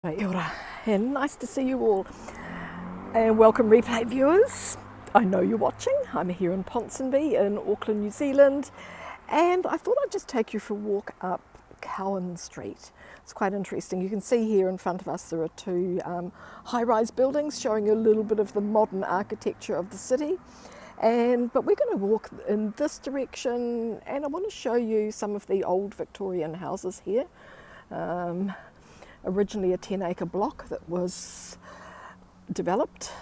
Aotearoa, and nice to see you all, and welcome replay viewers. I know you're watching. I'm here in Ponsonby in Auckland, New Zealand, and I thought I'd just take you for a walk up Cowan Street. It's quite interesting. You can see here in front of us there are two high-rise buildings showing you a little bit of the modern architecture of the city, but we're going to walk in this direction, and I want to show you some of the old Victorian houses here. Originally a 10-acre block that was developed.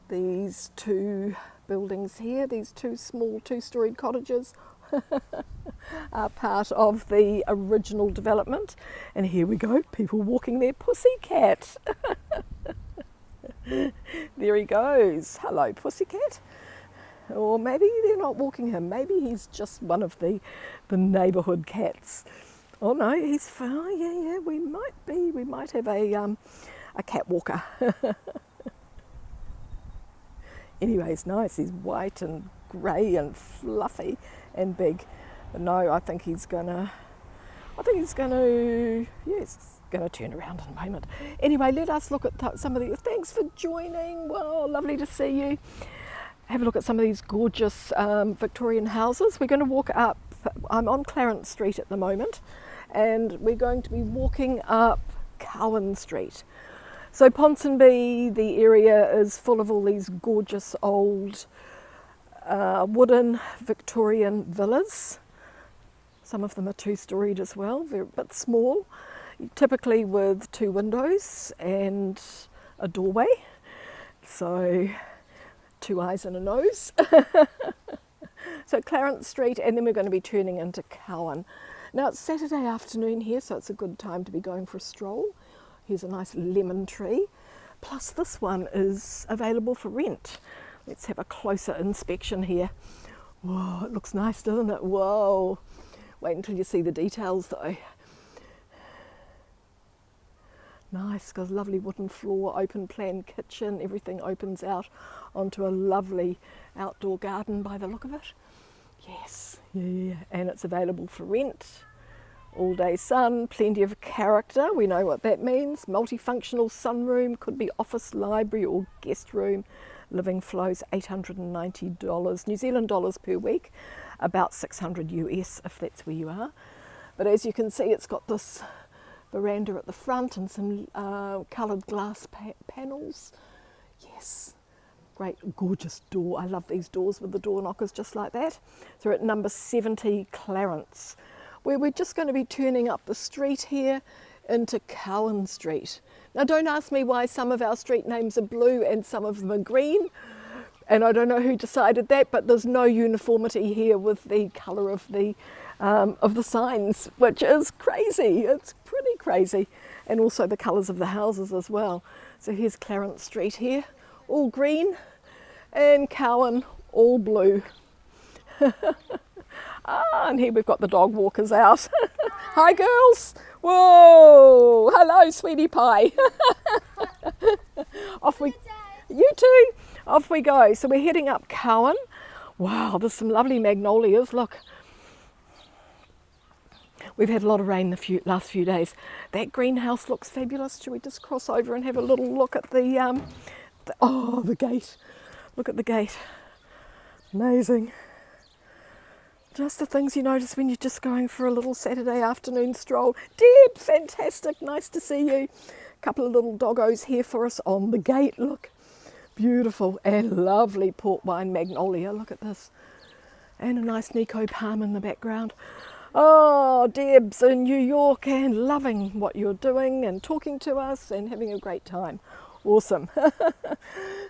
These two buildings here, these two small two-storied cottages are part of the original development. And here we go, people walking their pussycat. There he goes. Hello, pussycat. Or maybe they're not walking him, maybe he's just one of the neighbourhood cats. Oh no, he's fine. Oh, yeah, we might have a cat walker. Anyway, he's nice. He's white and grey and fluffy and big. But no, I think he's gonna turn around in a moment. Anyway, let us look at some of these. Thanks for joining. Well, lovely to see you. Have a look at some of these gorgeous Victorian houses. We're going to walk up. I'm on Clarence Street at the moment, and we're going to be walking up Cowan Street. So Ponsonby, the area is full of all these gorgeous old wooden Victorian villas. Some of them are two-storied as well, they're a bit small, typically with two windows and a doorway. So 2 eyes and a nose. So Clarence Street, and then we're going to be turning into Cowan. Now it's Saturday afternoon here, so it's a good time to be going for a stroll. Here's a nice lemon tree. Plus this one is available for rent. Let's have a closer inspection here. Whoa, it looks nice, doesn't it? Whoa. Wait until you see the details though. Nice, got a lovely wooden floor, open plan kitchen, everything opens out onto a lovely outdoor garden by the look of it. Yes, yeah, and it's available for rent. All day sun, plenty of character, we know what that means. Multifunctional sunroom, could be office, library or guest room. Living flows $890 New Zealand dollars per week, about 600 US if that's where you are. But as you can see, it's got this veranda at the front and some coloured glass panels. Yes, great gorgeous door. I love these doors with the door knockers just like that. So we're at number 70 Clarence, where we're just going to be turning up the street here into Cowan Street. Now don't ask me why some of our street names are blue and some of them are green, and I don't know who decided that, but there's no uniformity here with the colour of the signs, which is crazy. It's pretty crazy. And also the colours of the houses as well. So here's Clarence Street here, all green, and Cowan, all blue. And here we've got the dog walkers out. Hi girls. Whoa, hello sweetie pie. You too. Off we go. So we're heading up Cowan. Wow, there's some lovely magnolias, look. We've had a lot of rain the last few days. That greenhouse looks fabulous. Should we just cross over and have a little look at the gate. Look at the gate. Amazing. Just the things you notice when you're just going for a little Saturday afternoon stroll. Deb, fantastic, nice to see you. A couple of little doggos here for us on the gate, look. Beautiful and lovely port wine magnolia, look at this. And a nice Nico palm in the background. Oh, Deb's in New York and loving what you're doing and talking to us and having a great time. Awesome.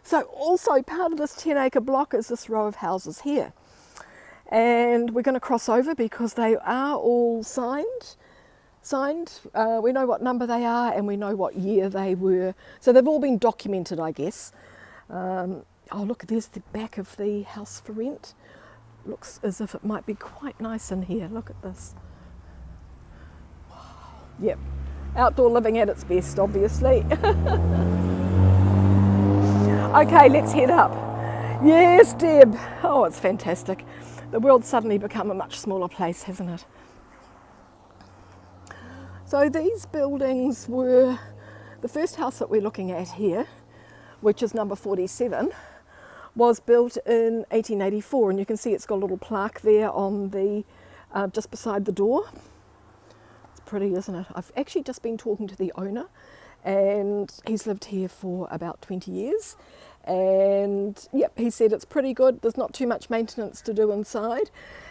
So also part of this 10-acre block is this row of houses here. And we're going to cross over because they are all signed. We know what number they are and we know what year they were. So they've all been documented, I guess. Oh look, there's the back of the house for rent. Looks as if it might be quite nice in here. Look at this. Wow. Yep, outdoor living at its best, obviously. Okay, let's head up. Yes, Deb. Oh, it's fantastic. The world's suddenly become a much smaller place, hasn't it? So these buildings were The first house that we're looking at here, which is number 47, was built in 1884, and you can see it's got a little plaque there on the just beside the door. It's pretty, isn't it? I've actually just been talking to the owner, and he's lived here for about 20 years. And yep, he said it's pretty good. There's not too much maintenance to do inside,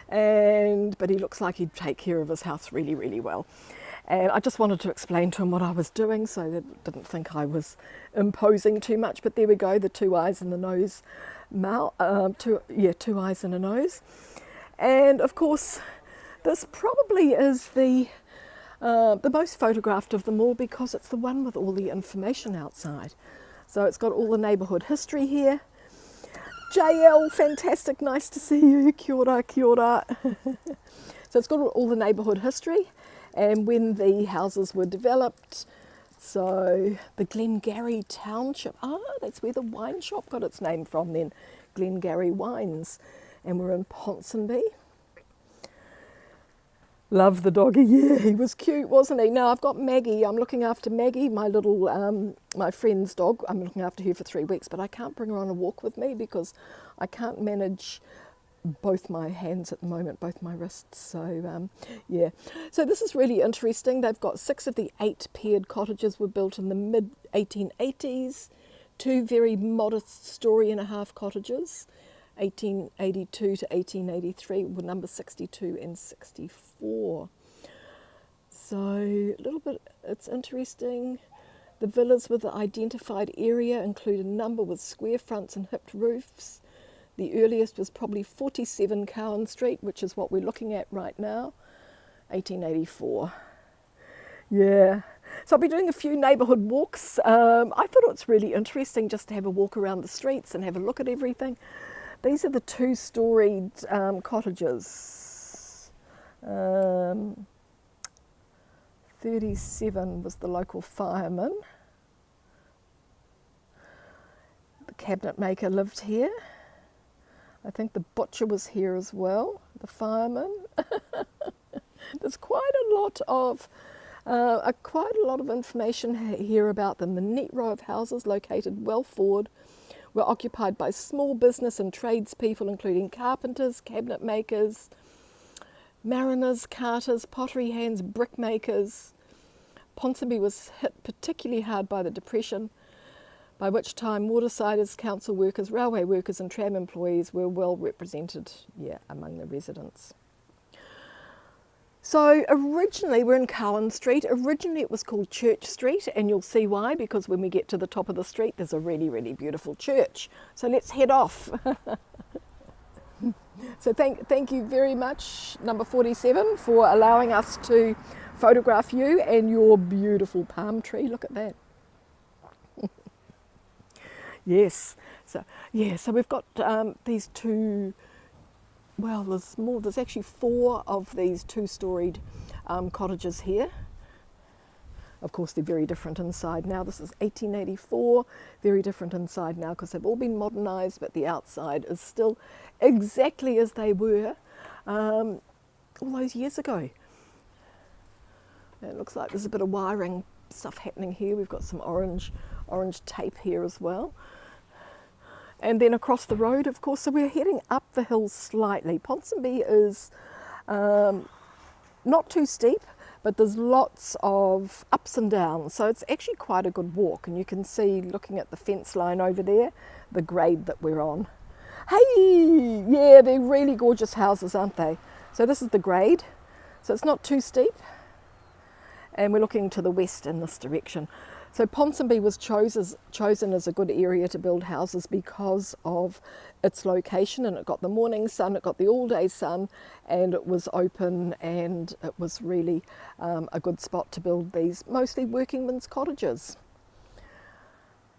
but he looks like he'd take care of his house really, really well. And I just wanted to explain to him what I was doing so they didn't think I was imposing too much. But there we go, the 2 eyes and the nose, two eyes and a nose. And of course, this probably is the most photographed of them all because it's the one with all the information outside. So it's got all the neighbourhood history here. JL, fantastic, nice to see you. Kia ora, kia ora. So it's got all the neighbourhood history and when the houses were developed. So the Glengarry Township, that's where the wine shop got its name from then, Glengarry Wines. And we're in Ponsonby. Love the doggy, yeah, he was cute, wasn't he? Now I've got Maggie, I'm looking after Maggie, my little, my friend's dog. I'm looking after her for 3 weeks, but I can't bring her on a walk with me because I can't manage both my hands at the moment, both my wrists, so yeah. So this is really interesting. They've got 6 of the 8 paired cottages were built in the mid-1880s, 2 very modest story-and-a-half cottages, 1882 to 1883 were number 62 and 64. So a little bit, it's interesting. The villas with the identified area include a number with square fronts and hipped roofs. The earliest was probably 47 Cowan Street, which is what we're looking at right now, 1884. Yeah. So I'll be doing a few neighbourhood walks. I thought it was really interesting just to have a walk around the streets and have a look at everything. These are the 2-storied cottages. 37 was the local fireman. The cabinet maker lived here. I think the butcher was here as well, the fireman. There's quite a lot of information here about them. The neat row of houses located well forward were occupied by small business and tradespeople, including carpenters, cabinet makers, mariners, carters, pottery hands, brickmakers. Ponsonby was hit particularly hard by the Depression, by which time watersiders, council workers, railway workers and tram employees were well represented among the residents. So originally we're in Cowan Street. Originally it was called Church Street, and you'll see why, because when we get to the top of the street there's a really, really beautiful church. So let's head off. So thank you very much, number 47, for allowing us to photograph you and your beautiful palm tree. Look at that. Yes. So we've got these 2. Well, there's more. There's actually 4 of these 2-storied cottages here. Of course, they're very different inside now. This is 1884, very different inside now because they've all been modernised, but the outside is still exactly as they were all those years ago. It looks like there's a bit of wiring stuff happening here. We've got some orange tape here as well. And then across the road, of course, so we're heading up the hill slightly. Ponsonby is not too steep, but there's lots of ups and downs. So it's actually quite a good walk. And you can see, looking at the fence line over there, the grade that we're on. Hey, yeah, they're really gorgeous houses, aren't they? So this is the grade. So it's not too steep. And we're looking to the west in this direction. So Ponsonby was chosen as a good area to build houses because of its location, and it got the morning sun, it got the all-day sun, and it was open, and it was really a good spot to build these mostly working men's cottages.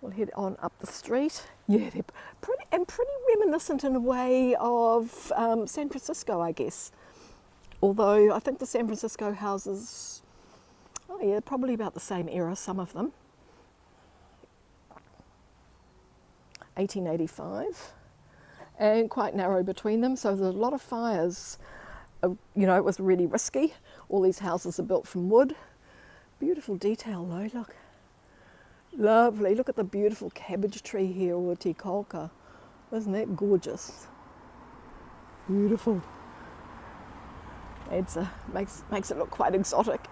We'll head on up the street. Yeah, they're pretty reminiscent in a way of San Francisco, I guess. Although I think the San Francisco houses, probably about the same era, some of them. 1885, and quite narrow between them, so there's a lot of fires. It was really risky. All these houses are built from wood. Beautiful detail though, look. Lovely. Look at the beautiful cabbage tree here, Aotearoa. Isn't that gorgeous? Beautiful. Makes it look quite exotic.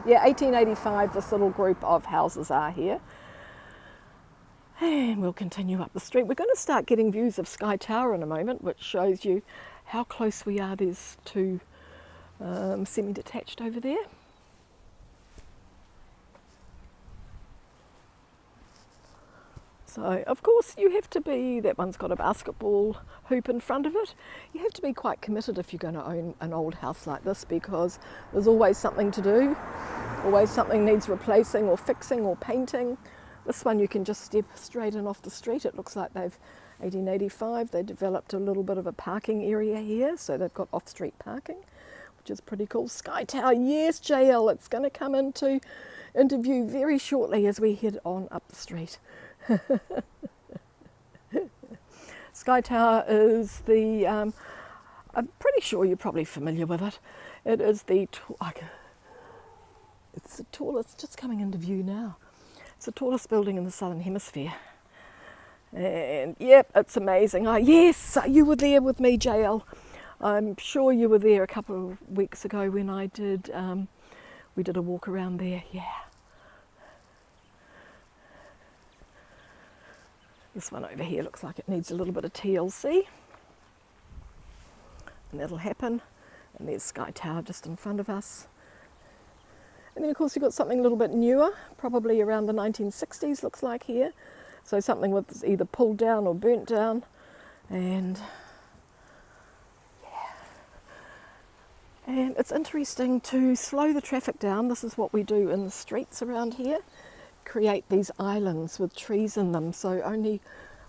Yeah, 1885 this little group of houses are here. And we'll continue up the street. We're going to start getting views of Sky Tower in a moment, which shows you how close we are. There's two semi-detached over there. So, of course, you have to be, that one's got a basketball hoop in front of it. You have to be quite committed if you're going to own an old house like this, because there's always something to do. Always something needs replacing or fixing or painting. This one you can just step straight in off the street. It looks like 1885, they developed a little bit of a parking area here, so they've got off-street parking, which is pretty cool. Sky Tower, yes, JL, it's going to come into view very shortly as we head on up the street. Sky Tower is the, I'm pretty sure you're probably familiar with it. It is it's the tallest, just coming into view now. It's the tallest building in the Southern Hemisphere. And yep, it's amazing. Yes, you were there with me, JL. I'm sure you were there a couple of weeks ago when we did a walk around there, yeah. This one over here looks like it needs a little bit of TLC. And that'll happen. And there's Sky Tower just in front of us. And then of course you've got something a little bit newer, probably around the 1960s looks like here. So something with either pulled down or burnt down. And yeah. And it's interesting to slow the traffic down. This is what we do in the streets around here. Create these islands with trees in them, so only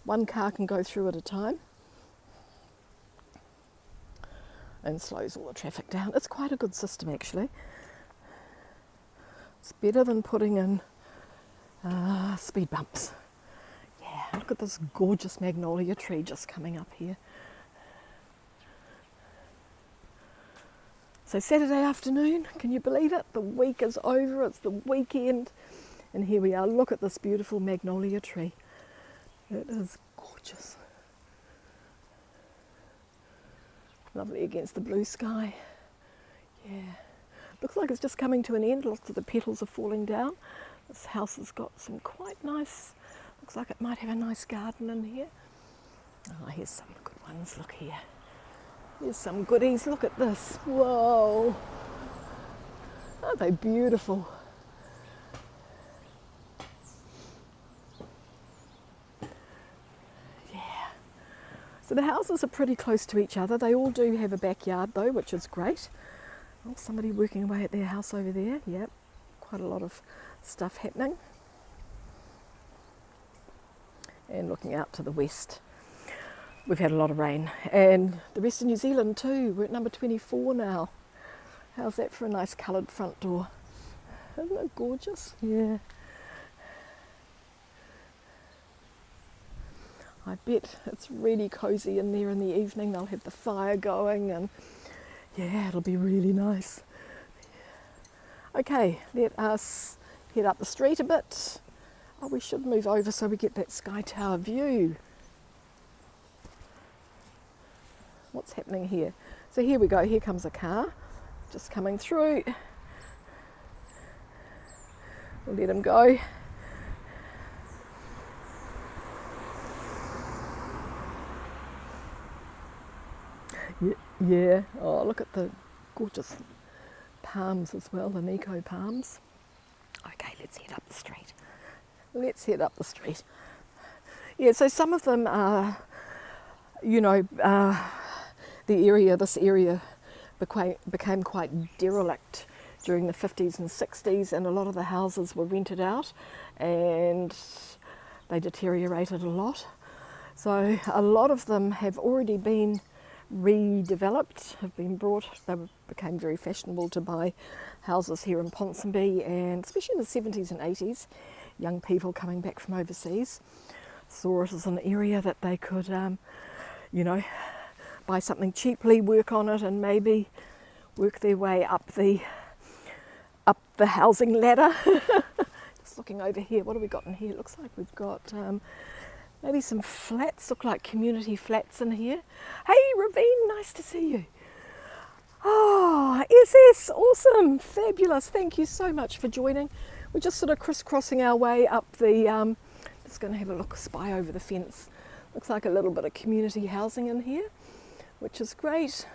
one car can go through at a time, and slows all the traffic down. It's quite a good system actually. It's better than putting in speed bumps. Yeah, look at this gorgeous magnolia tree just coming up here. So Saturday afternoon, can you believe it? The week is over, it's the weekend. And here we are, look at this beautiful magnolia tree. It is gorgeous. Lovely against the blue sky. Yeah. Looks like it's just coming to an end. Lots of the petals are falling down. This house has got some quite nice, looks like it might have a nice garden in here. Oh, here's some good ones, look here. Here's some goodies, look at this. Whoa. Aren't they beautiful? So the houses are pretty close to each other. They all do have a backyard though, which is great. Oh, somebody working away at their house over there. Yep, quite a lot of stuff happening. And looking out to the west, we've had a lot of rain. And the rest of New Zealand too. We're at number 24 now. How's that for a nice coloured front door? Isn't it gorgeous? Yeah. I bet it's really cosy in there in the evening. They'll have the fire going and yeah, it'll be really nice. Okay, let us head up the street a bit. Oh, we should move over so we get that Sky Tower view. What's happening here? So here we go, here comes a car just coming through. We'll let him go. Yeah, oh look at the gorgeous palms as well, the Nico palms. Okay, let's head up the street. Let's head up the street. Yeah, so some of them are, you know, this area became quite derelict during the 50s and 60s, and a lot of the houses were rented out and they deteriorated a lot. So a lot of them have already been redeveloped, they became very fashionable to buy houses here in Ponsonby, and especially in the 70s and 80s, young people coming back from overseas saw it as an area that they could, you know, buy something cheaply, work on it, and maybe work their way up the housing ladder. Just just looking over here. What have we got in here? It looks like we've got maybe some flats, look like community flats in here. Hey, Ravine, nice to see you. Oh, SS, awesome, fabulous. Thank you so much for joining. We're just sort of crisscrossing our way up the, just going to have a look, spy over the fence. Looks like a little bit of community housing in here, which is great.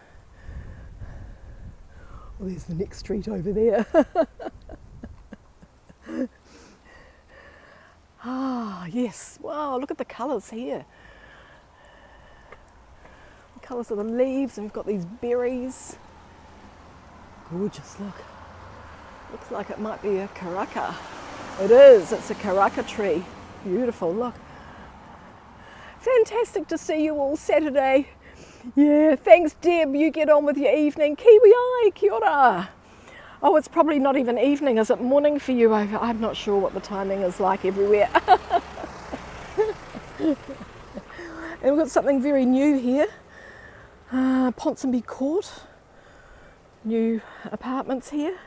Well, there's the next street over there. Ah, yes. Wow, look at the colours here. The colours of the leaves, and we've got these berries. Gorgeous, look. Looks like it might be a karaka. It is, it's a karaka tree. Beautiful, look. Fantastic to see you all Saturday. Yeah, thanks Deb, you get on with your evening. Kiwi ai, kia ora. Oh, it's probably not even evening, is it morning for you? I'm not sure what the timing is like everywhere. And we've got something very new here. Ponsonby Court. New apartments here.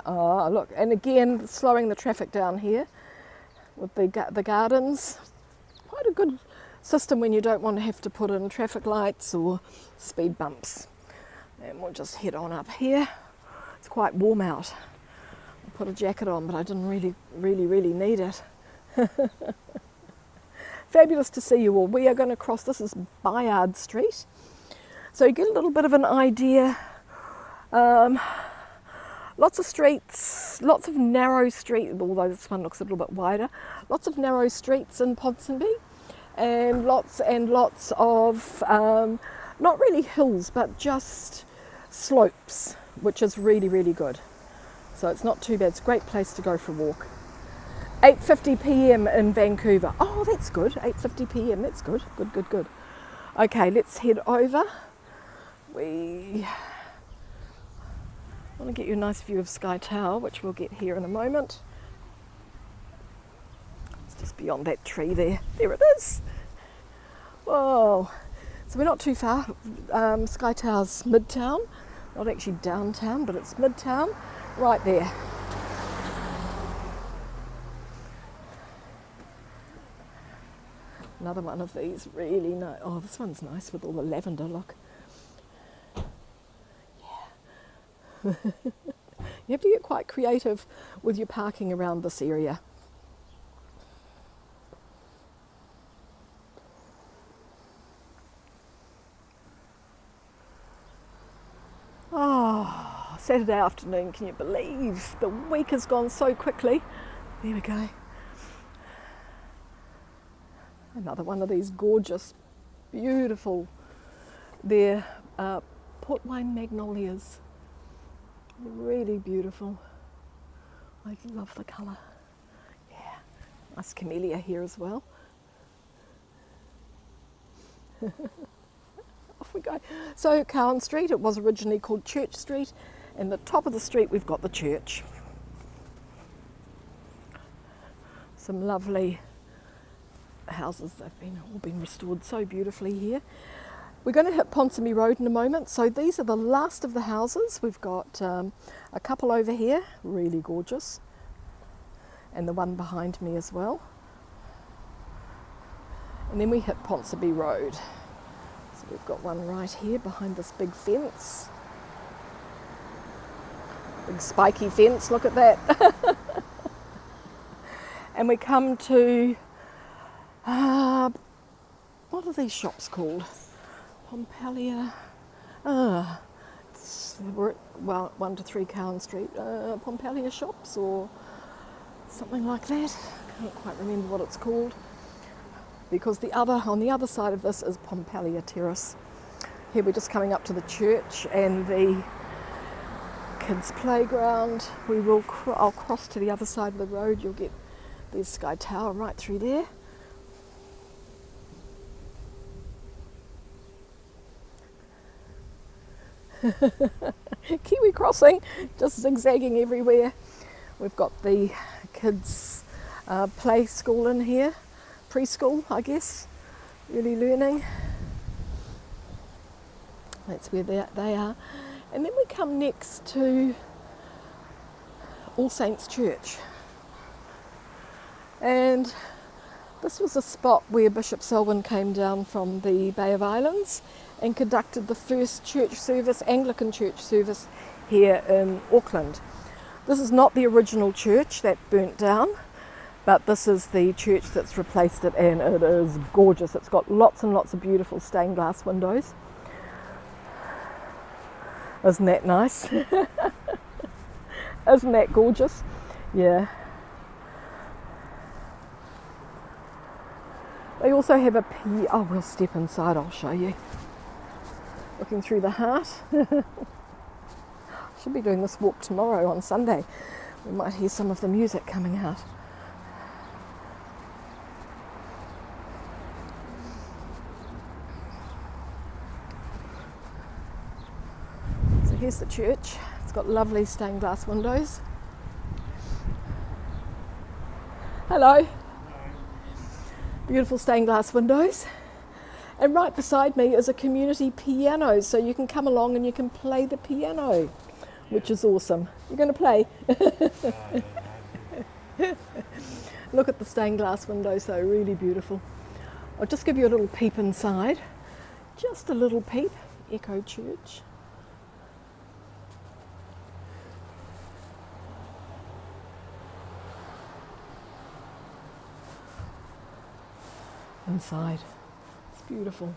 Oh, look, and again, slowing the traffic down here with the gardens. Quite a good system when you don't want to have to put in traffic lights or speed bumps. And we'll just head on up here. It's quite warm out. I put a jacket on, but I didn't really need it. Fabulous to see you all. We are going to cross, this is Bayard Street. So you get a little bit of an idea. Lots of streets, lots of narrow streets, although this one looks a little bit wider. Lots of narrow streets in Ponsonby, and lots of, not really hills, but just slopes, which is really good. So it's not too bad. It's a great place to go for a walk. 8:50 p.m. in Vancouver. Oh, that's good. 8:50 p.m. That's good. Good. Okay, let's head over. We want to get you a nice view of Sky Tower, which we'll get here in a moment. It's just beyond that tree there. There it is. Whoa. So we're not too far. Sky Tower's midtown. Not actually downtown, but it's midtown. Right there. Another one of these really nice. Oh, this one's nice with all the lavender, look. Yeah. You have to get quite creative with your parking around this area. Oh, Saturday afternoon, can you believe the week has gone so quickly? There we go. Another one of these gorgeous, beautiful, they're port wine magnolias. Really beautiful. I love the colour. Yeah, nice camellia here as well. Off we go. So Cowan Street, it was originally called Church Street, and the top of the street we've got the church. Some lovely houses, they've all been restored so beautifully here. We're going to hit Ponsonby Road in a moment. So these are the last of the houses. We've got a couple over here, really gorgeous, and the one behind me as well. And then we hit Ponsonby Road. So we've got one right here behind this big fence. Big spiky fence, look at that. And we come to what are these shops called? Pompelia. We're at 1 to 3 Cowan Street. Pompelia shops or something like that. I can't quite remember what it's called. Because on the other side of this is Pompelia Terrace. Here we're just coming up to the church and the kids' playground. I'll cross to the other side of the road. You'll get there's Sky Tower right through there. Kiwi crossing, just zigzagging everywhere. We've got the kids' play school in here, preschool, I guess, early learning. That's where they are. And then we come next to All Saints Church. And this was a spot where Bishop Selwyn came down from the Bay of Islands and conducted the first church service, Anglican church service, here in Auckland. This is not the original church that burnt down, but this is the church that's replaced it, and it is gorgeous. It's got lots and lots of beautiful stained glass windows. Isn't that nice? Isn't that gorgeous? Yeah. They also have a oh, we'll step inside, I'll show you. Looking through the heart. Should be doing this walk tomorrow on Sunday. We might hear some of the music coming out. So here's the church. It's got lovely stained glass windows. Hello. Beautiful stained glass windows. And right beside me is a community piano, so you can come along and you can play the piano, which is awesome. You're going to play? Look at the stained glass windows, though, really beautiful. I'll just give you a little peep inside. Just a little peep. Echo Church. Inside. It's beautiful.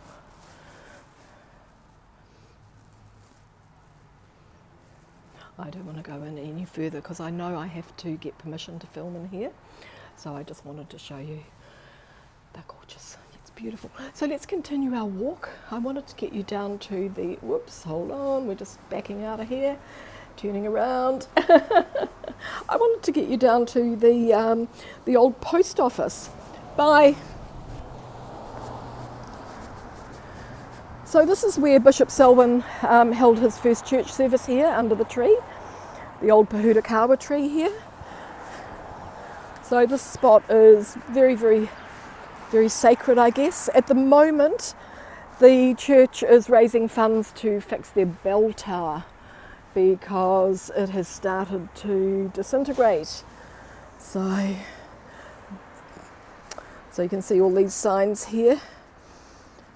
I don't want to go in any further because I know I have to get permission to film in here. So I just wanted to show you. They're gorgeous. It's beautiful. So let's continue our walk. I wanted to get you down to the, whoops, hold on, we're just backing out of here, turning around. I wanted to get you down to the old post office. Bye. So this is where Bishop Selwyn held his first church service here under the tree, the old Pahurakawa tree here. So this spot is very, very, very sacred, I guess. At the moment, the church is raising funds to fix their bell tower because it has started to disintegrate. So you can see all these signs here.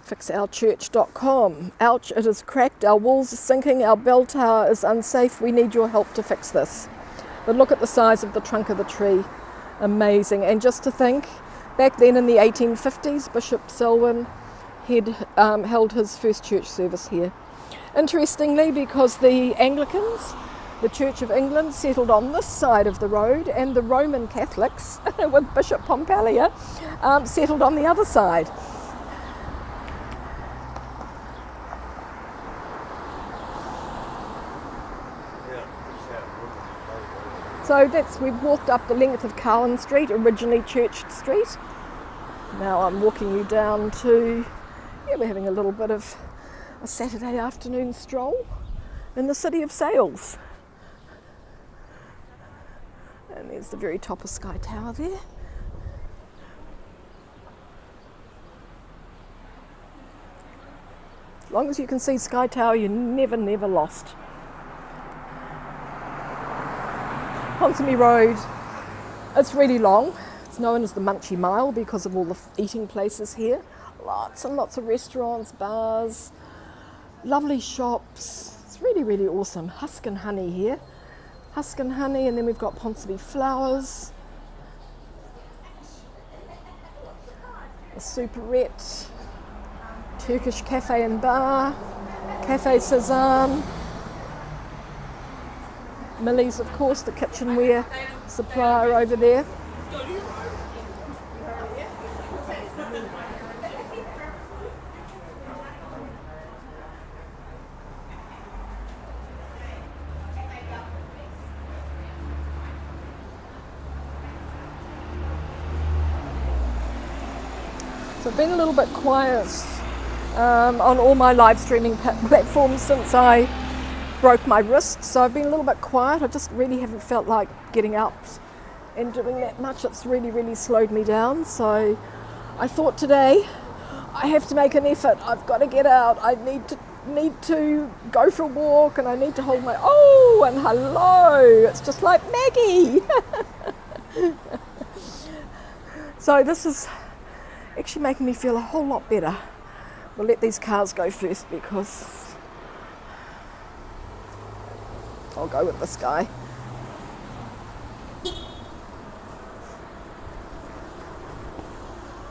Fixourchurch.com. Ouch, it is cracked, our walls are sinking, our bell tower is unsafe, we need your help to fix this. But look at the size of the trunk of the tree. Amazing. And just to think, back then in the 1850s, Bishop Selwyn had held his first church service here. Interestingly, because the Anglicans, the Church of England, settled on this side of the road, and the Roman Catholics, with Bishop Pompalia, settled on the other side. So we've walked up the length of Cowan Street, originally Church Street. Now I'm walking you down to, we're having a little bit of a Saturday afternoon stroll in the city of Sails. And there's the very top of Sky Tower there. As long as you can see Sky Tower, you're never, never lost. Ponsonby Road, it's really long. It's known as the Munchie Mile because of all the eating places here. Lots and lots of restaurants, bars, lovely shops. It's really, really awesome. Husk and honey here. Husk and honey, and then we've got Ponsonby flowers. The Superette, Turkish cafe and bar, Cafe Cezanne. Millie's, of course, the kitchenware supplier over there. So I've been a little bit quiet on all my live streaming platforms since I broke my wrist, so I've been a little bit quiet. I just really haven't felt like getting up and doing that much. It's really, really slowed me down. So I thought today I have to make an effort. I've got to get out. I need to need to go for a walk and I need to hold my, oh, and hello, it's just like Maggie. So this is actually making me feel a whole lot better. We'll let these cars go first because I'll go with this guy.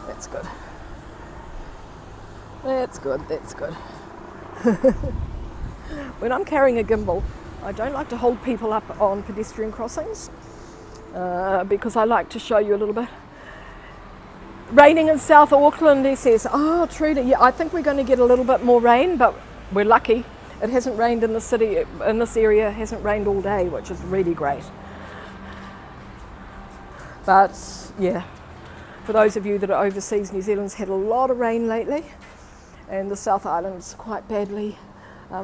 That's good. That's good, that's good. When I'm carrying a gimbal, I don't like to hold people up on pedestrian crossings because I like to show you a little bit. Raining in South Auckland, he says. Oh, Trudy, yeah, I think we're going to get a little bit more rain, but we're lucky. It hasn't rained in the city, in this area, it hasn't rained all day, which is really great. But yeah, for those of you that are overseas, New Zealand's had a lot of rain lately, and the South Island's quite badly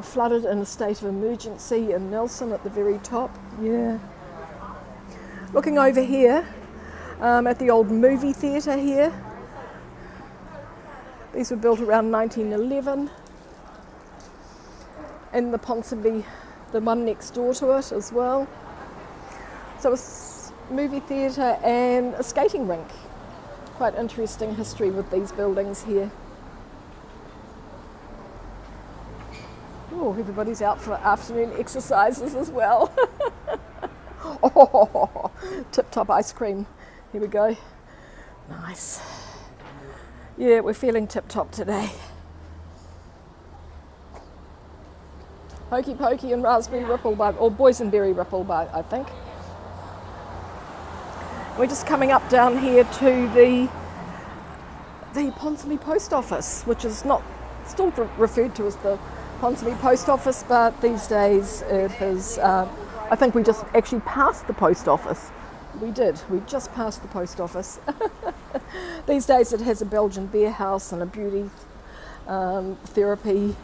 flooded in a state of emergency in Nelson at the very top. Yeah. Looking over here at the old movie theatre here. These were built around 1911. And the Ponsonby, the one next door to it as well. So it's movie theatre and a skating rink. Quite interesting history with these buildings here. Oh, everybody's out for afternoon exercises as well. Oh, tip-top ice cream. Here we go. Nice. Yeah, we're feeling tip-top today. Hokey Pokey and Raspberry Ripple by, or Boysenberry Ripple by, I think. We're just coming up down here to the Ponsonby Post Office, which is not still referred to as the Ponsonby Post Office, but these days it is, I think we just actually passed the post office. We did, we just passed the post office. These days it has a Belgian beer house and a beauty therapy.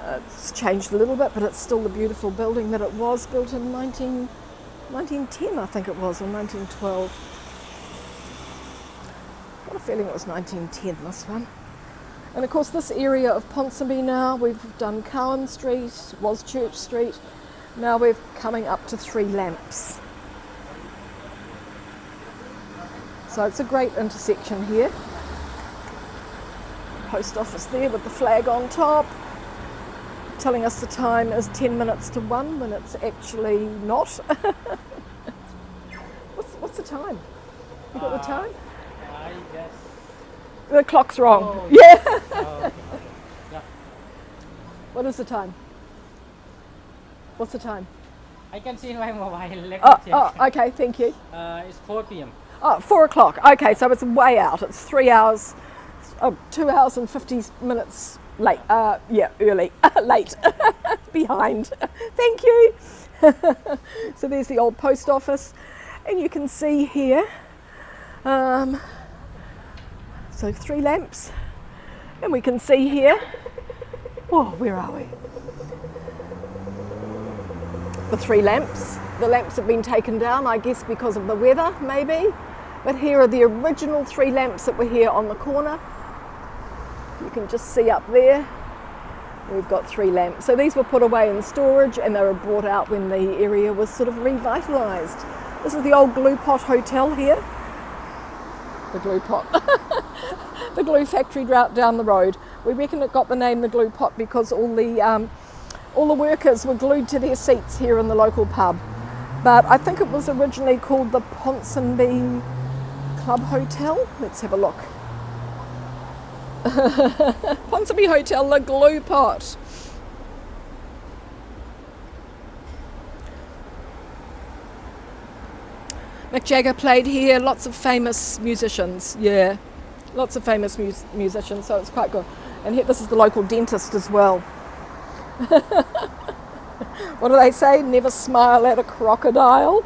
It's changed a little bit, but it's still the beautiful building that it was, built in 1910, I think it was, or 1912. Got a feeling it was 1910, this one. And of course this area of Ponsonby now, we've done Cowan Street, was Church Street, now we're coming up to 3 Lamps. So it's a great intersection here. Post office there with the flag on top, telling us the time is 10 minutes to 1 when it's actually not. What's the time? You got the time? I guess. The clock's wrong. Oh, yeah. Yeah. What is the time? What's the time? I can see in my mobile. Let me check. Oh, okay, thank you. It's 4 p.m. Oh, 4 o'clock. Okay, so it's way out. It's 3 hours, 2 hours and 50 minutes late. Yeah, early. Late. Behind. Thank you. So there's the old post office. And you can see here, so 3 Lamps. And we can see here, oh, where are we? The 3 Lamps. The lamps have been taken down, I guess, because of the weather, maybe. But here are the original 3 lamps that were here on the corner. You can just see up there, we've got 3 lamps. So these were put away in storage and they were brought out when the area was sort of revitalised. This is the old Glue Pot Hotel here. The Glue Pot. The glue factory down the road. We reckon it got the name the Glue Pot because all the workers were glued to their seats here in the local pub. But I think it was originally called the Ponsonby Club Hotel. Let's have a look. Ponsonby Hotel, the Glue Pot. Mick Jagger played here, lots of famous musicians, yeah. Lots of famous musicians, so it's quite good. And here, this is the local dentist as well. What do they say? Never smile at a crocodile.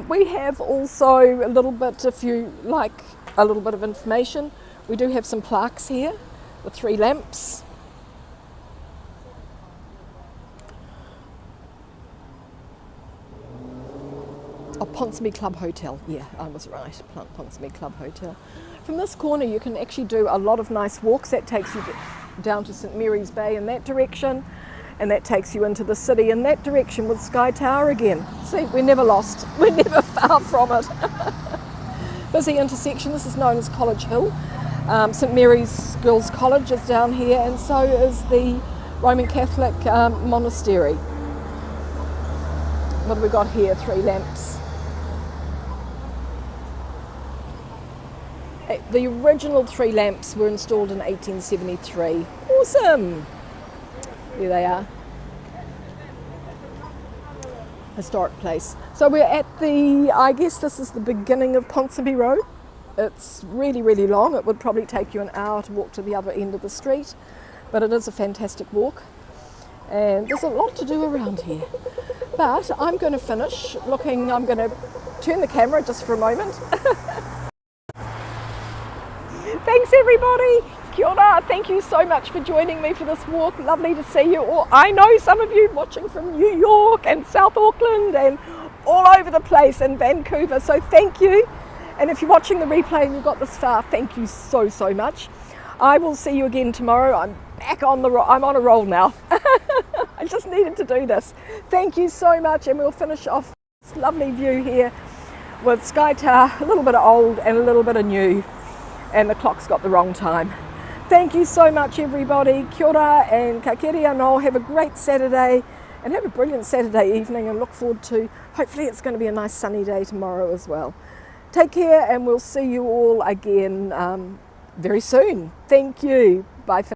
We have also a little bit, if you like a little bit of information, we do have some plaques here, the 3 lamps. Oh, Ponsonby Club Hotel. Yeah, I was right. Ponsonby Club Hotel. From this corner, you can actually do a lot of nice walks. That takes you down to St Mary's Bay in that direction, and that takes you into the city in that direction with Sky Tower again. See, we're never lost. We're never far from it. Busy intersection. This is known as College Hill. St Mary's Girls' College is down here, and so is the Roman Catholic monastery. What have we got here? 3 lamps. The original 3 lamps were installed in 1873. Awesome! There they are. Historic place. So we're at I guess this is the beginning of Ponsonby Road. It's really, really long. It would probably take you an hour to walk to the other end of the street, but it is a fantastic walk. And there's a lot to do around here. But I'm going to finish looking, I'm going to turn the camera just for a moment. Thanks everybody. Kia ora. Thank you so much for joining me for this walk. Lovely to see you all. I know some of you watching from New York and South Auckland and all over the place in Vancouver. So thank you. And if you're watching the replay and you got this far, thank you so, so much. I will see you again tomorrow. I'm back on I'm on a roll now. I just needed to do this. Thank you so much, and we'll finish off this lovely view here with Sky Tower, a little bit of old and a little bit of new, and the clock's got the wrong time. Thank you so much everybody. Kia ora and ka kere anō. Have a great Saturday and have a brilliant Saturday evening, and look forward to, hopefully it's going to be a nice sunny day tomorrow as well. Take care, and we'll see you all again very soon. Thank you. Bye for